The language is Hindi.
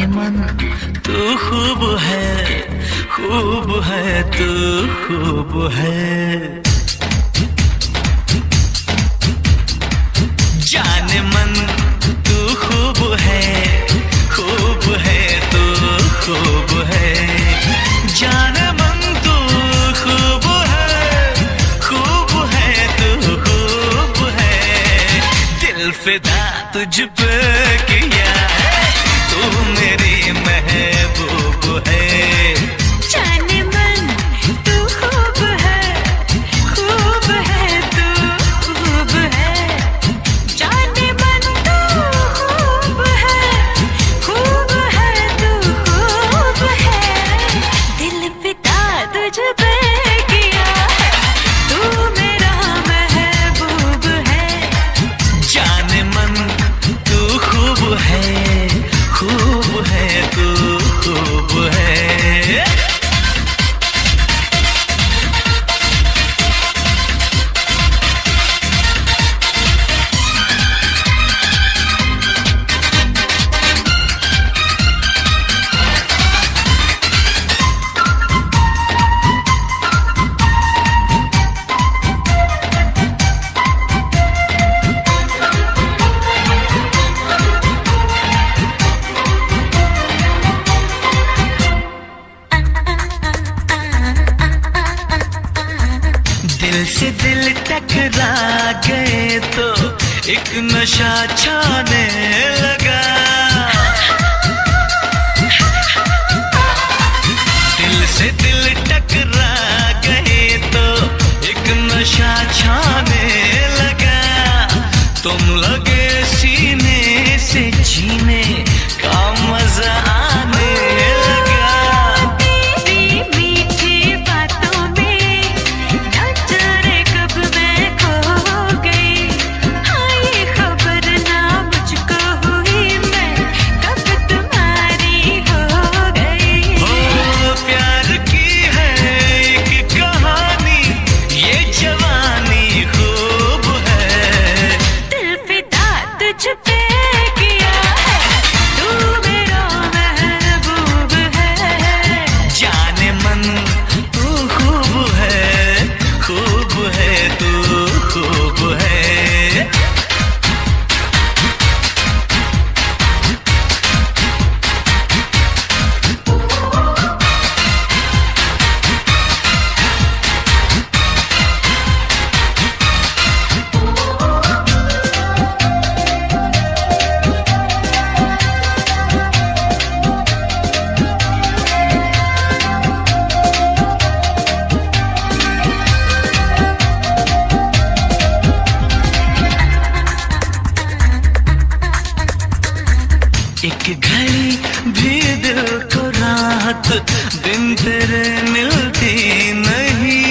मन तू खूब है तू खूब है। जाने मन तू खूब है तू खूब है। जाने मन तू खूब है तू खूब है। दिल फिदा तुझ पे किया है, तू मेरी महबूब है। जाने मन तू खूब है तू खूब है। जाने मन तू खूब है तू खूब है। दिल फिदा तुझ पे किया है, तू मेरा महबूब है। जाने मन तू खूब है तू खूब है। दिल से दिल टकरा गए तो एक नशा छाने लगा। दिल से दिल टकरा गए तो एक नशा छाने लगा। तुम लगे सीने से जीने का मजा आने लगा। एक घड़ी भी दिल को राहत दिन तेरे मिलती नहीं।